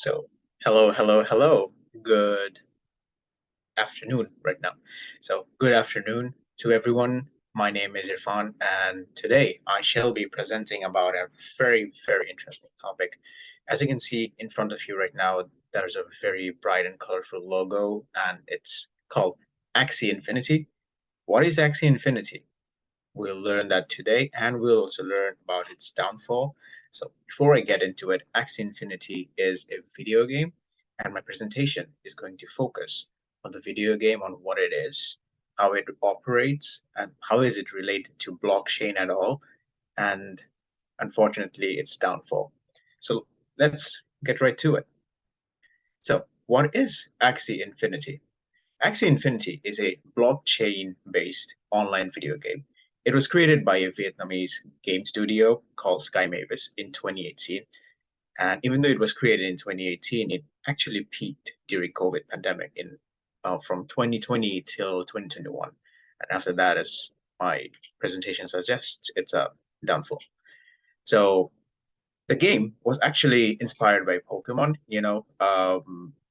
So, hello, hello, hello. Good afternoon right now. Good afternoon to everyone. My name is Irfan, and today I shall be presenting about a very, very interesting topic. As you can see in front of you right now, there's a very bright and colorful logo, and it's called Axie Infinity. What is Axie Infinity? We'll learn that today, and we'll also learn about its downfall. So before I get into it, Axie Infinity is a video game, and my presentation is going to focus on the video game, on what it is, how it operates, and how is it related to blockchain at all, and unfortunately, its downfall. So let's get right to it. So what is Axie Infinity? Axie Infinity is a blockchain-based online video game. It was created by a Vietnamese game studio called Sky Mavis in 2018. And even though it was created in 2018, it actually peaked during COVID pandemic in from 2020 till 2021. And after that, as my presentation suggests, it's a downfall. So the game was actually inspired by Pokemon.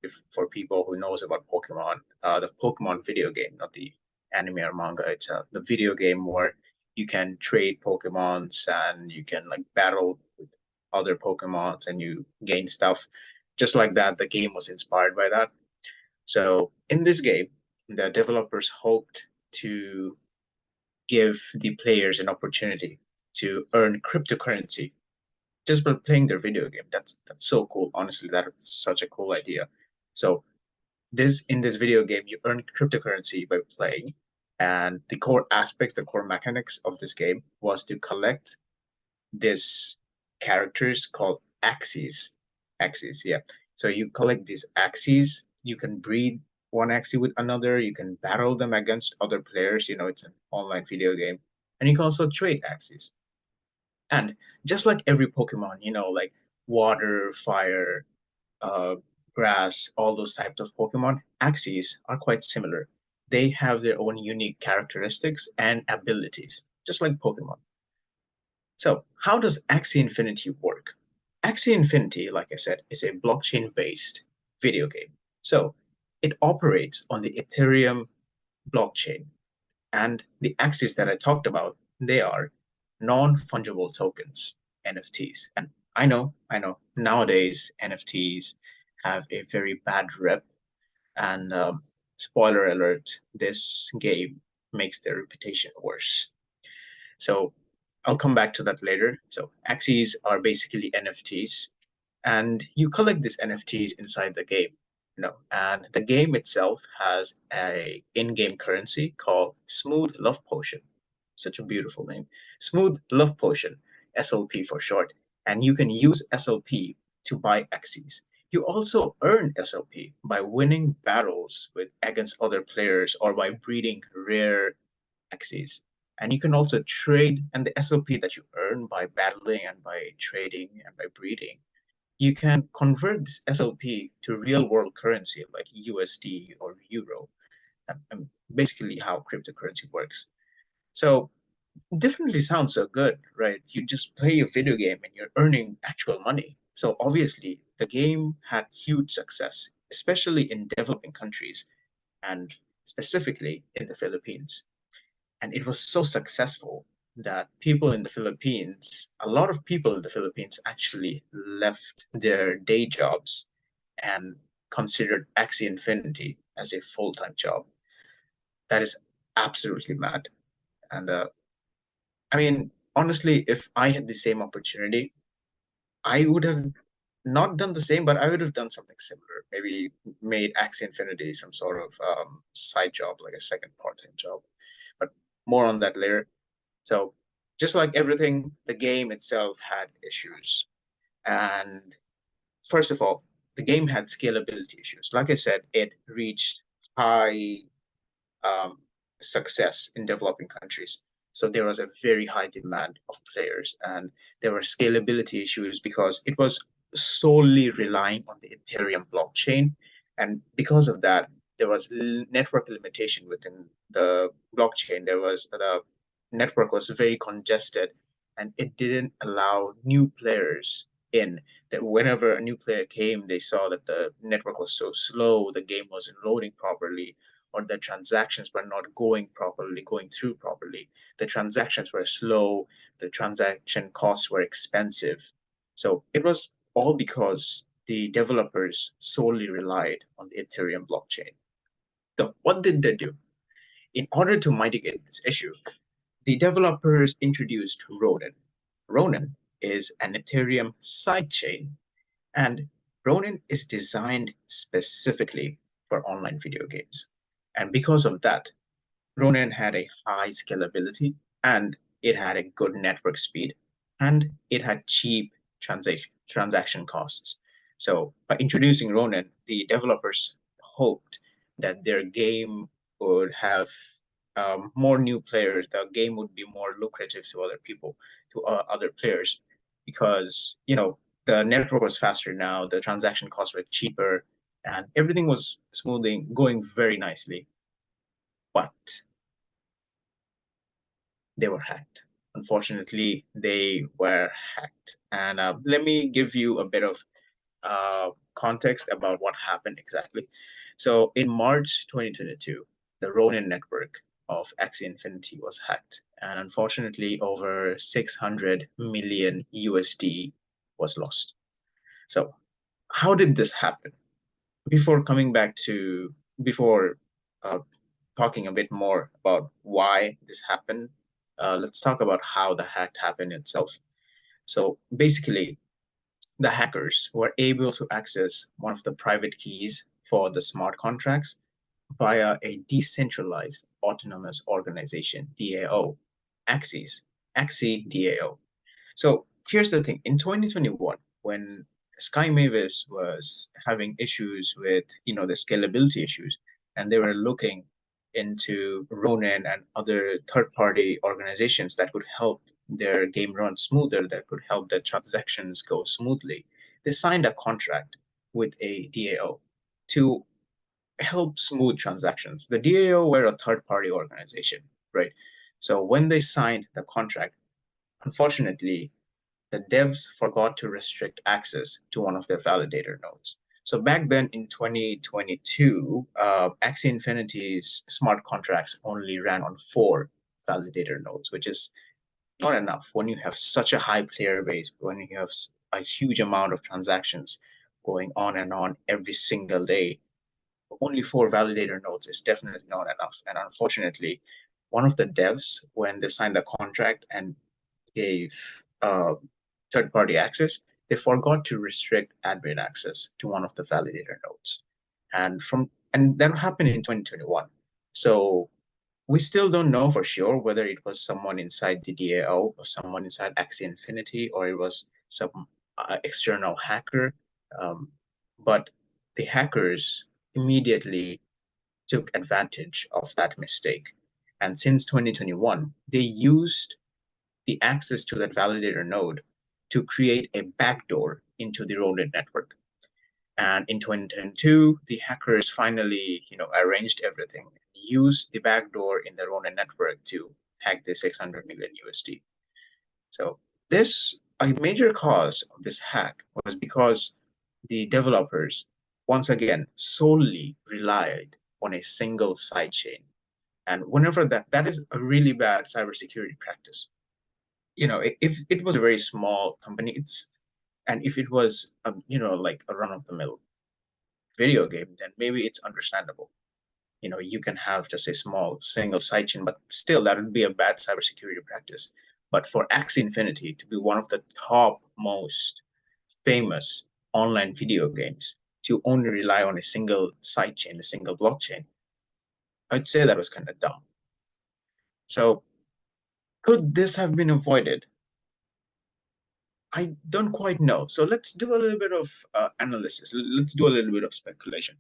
If for people who knows about Pokemon, the Pokemon video game, not the anime or manga. It's the video game where you can trade Pokemons and you can like battle with other Pokemons and you gain stuff. Just like that, the game was inspired by that. So in this game, the developers hoped to give the players an opportunity to earn cryptocurrency just by playing their video game. That's so cool. Honestly, that's such a cool idea. So this in this video game, you earn cryptocurrency by playing, and the core aspects, the core mechanics of this game was to collect this characters called Axies. Axies, yeah. So you collect these Axies. You can breed one Axie with another. You can battle them against other players. It's an online video game, and you can also trade Axies. And just like every Pokemon, like water, fire, uh, grass, all those types of Pokemon, Axies are quite similar. They have their own unique characteristics and abilities, just like Pokemon. So, how does Axie Infinity work? Axie Infinity, like I said, is a blockchain-based video game. So, it operates on the Ethereum blockchain. And the axes that I talked about, they are non-fungible tokens, NFTs. And I know, nowadays NFTs have a very bad rep. And spoiler alert, this game makes their reputation worse. So I'll come back to that later. So axes are basically NFTs, and you collect these NFTs inside the game. And the game itself has a in-game currency called Smooth Love Potion. Such a beautiful name. Smooth Love Potion, SLP for short. And you can use SLP to buy Axes. You also earn SLP by winning battles with against other players or by breeding rare Axes. And you can also trade, and the SLP that you earn by battling and by trading and by breeding, you can convert this SLP to real world currency like USD or Euro, and basically how cryptocurrency works. So definitely sounds so good, right? You just play a video game and you're earning actual money. So obviously the game had huge success, especially in developing countries and specifically in the Philippines. And it was so successful that people in the Philippines, a lot of people in the Philippines actually left their day jobs and considered Axie Infinity as a full-time job. That is absolutely mad. And I mean, honestly, if I had the same opportunity, I would have not done the same, but I would have done something similar. Maybe made Axie Infinity some sort of side job, like a second part-time job. But more on that later. So just like everything, the game itself had issues. And first of all, the game had scalability issues. Like I said, it reached high um, success in developing countries. So there was a very high demand of players, and there were scalability issues because it was solely relying on the Ethereum blockchain. And because of that, there was network limitation within the blockchain. The network was very congested, and it didn't allow new players in that whenever a new player came, they saw that the network was so slow, the game wasn't loading properly, or the transactions were not going through properly. The transactions were slow, the transaction costs were expensive. So it was all because the developers solely relied on the Ethereum blockchain. So what did they do? In order to mitigate this issue, the developers introduced Ronin. Ronin is an Ethereum sidechain, and Ronin is designed specifically for online video games. And because of that, Ronin had a high scalability, and it had a good network speed, and it had cheap transaction costs. So by introducing Ronin, the developers hoped that their game would have more new players. The game would be more lucrative to other people, to other players, because the network was faster now, the transaction costs were cheaper, and everything was smoothing, going very nicely. But they were hacked. Unfortunately, they were hacked. And let me give you a bit of context about what happened exactly. So in March 2022, the Ronin network of Axie Infinity was hacked. And unfortunately, over 600 million USD was lost. So how did this happen? Before uh, talking a bit more about why this happened, let's talk about how the hack happened itself. So basically, the hackers were able to access one of the private keys for the smart contracts via a decentralized autonomous organization, DAO, Axis, Axie DAO. So here's the thing. In 2021, when Sky Mavis was having issues with, the scalability issues, and they were looking into Ronin and other third-party organizations that could help their game run smoother, that could help their transactions go smoothly, they signed a contract with a DAO to help smooth transactions. The DAO were a third-party organization, right? So when they signed the contract, unfortunately, the devs forgot to restrict access to one of their validator nodes. So back then in 2022, Axie Infinity's smart contracts only ran on 4 validator nodes, which is not enough when you have such a high player base, when you have a huge amount of transactions going on and on every single day. Only 4 validator nodes is definitely not enough. And unfortunately, one of the devs, when they signed the contract and gave third-party access, they forgot to restrict admin access to one of the validator nodes. And that happened in 2021. So we still don't know for sure whether it was someone inside the DAO or someone inside Axie Infinity or it was some external hacker. But the hackers immediately took advantage of that mistake. And since 2021, they used the access to that validator node to create a backdoor into the Ronin network. And in 2022, the hackers finally, arranged everything, used the backdoor in the Ronin network to hack the 600 million USD. So a major cause of this hack was because the developers, once again, solely relied on a single sidechain. And whenever that is a really bad cybersecurity practice. If it was a very small company, and if it was, like a run-of-the-mill video game, then maybe it's understandable. You can have just a small single sidechain, but still that would be a bad cybersecurity practice. But for Axie Infinity to be one of the top most famous online video games, to only rely on a single sidechain, a single blockchain, I'd say that was kind of dumb. So could this have been avoided? I don't quite know. So let's do a little bit of analysis. Let's do a little bit of speculation.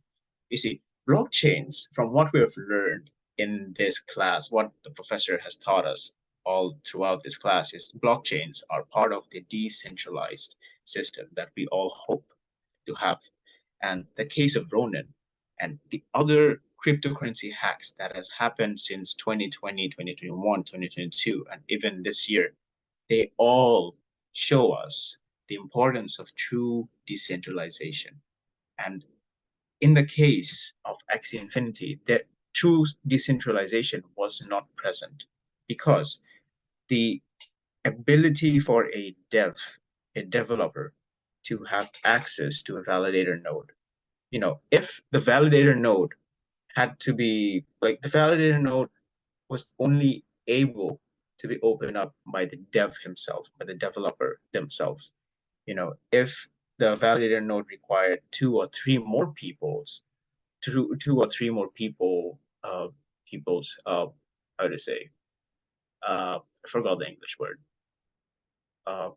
You see, blockchains, from what we have learned in this class, what the professor has taught us all throughout this class is blockchains are part of the decentralized system that we all hope to have. And the case of Ronin and the other cryptocurrency hacks that has happened since 2020, 2021, 2022, and even this year, they all show us the importance of true decentralization. And in the case of Axie Infinity, that true decentralization was not present because the ability for a developer, to have access to a validator node. If the validator node had to be like the validator node was only able to be opened up by the dev himself, by the developer themselves. If the validator node required two or three more people's, how to say, I forgot the English word, uh,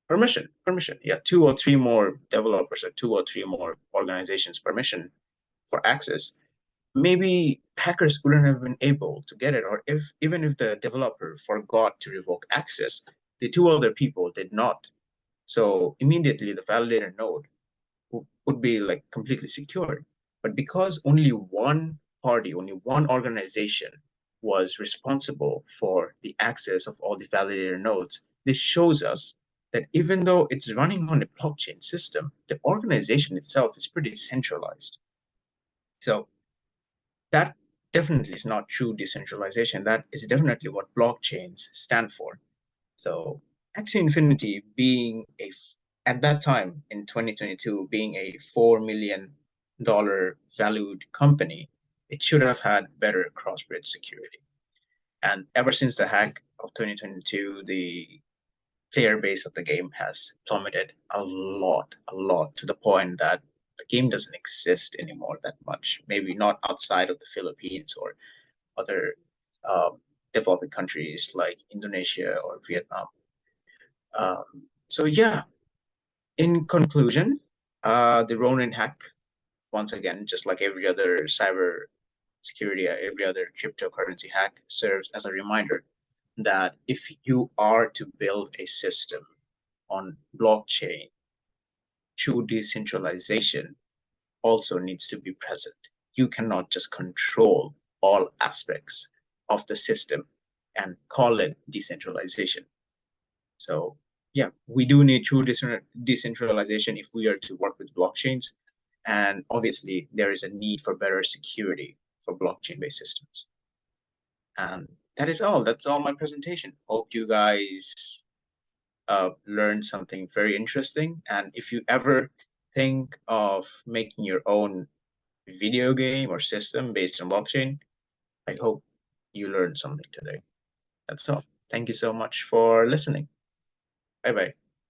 permission. Yeah, two or three more developers or two or three more organizations permission for access. Maybe hackers wouldn't have been able to get it, or even if the developer forgot to revoke access, the two other people did not. So immediately the validator node would be like completely secured. But because only one party, only one organization was responsible for the access of all the validator nodes, this shows us that even though it's running on a blockchain system, the organization itself is pretty centralized. So that definitely is not true decentralization. That is definitely what blockchains stand for. So Axie Infinity being at that time in 2022, being a $4 million valued company, it should have had better cross-bridge security. And ever since the hack of 2022, the player base of the game has plummeted a lot, to the point that the game doesn't exist anymore that much. Maybe not outside of the Philippines or other developing countries like Indonesia or Vietnam. So yeah, in conclusion, the Ronin hack, once again, just like every other cyber security, every other cryptocurrency hack, serves as a reminder that if you are to build a system on blockchain, true decentralization also needs to be present. You cannot just control all aspects of the system and call it decentralization. So yeah, we do need true decentralization if we are to work with blockchains. And obviously, there is a need for better security for blockchain-based systems. And that is all. That's all my presentation. Hope you guys learned something very interesting. And if you ever think of making your own video game or system based on blockchain, I hope you learned something today. That's all. Thank you so much for listening. Bye-bye.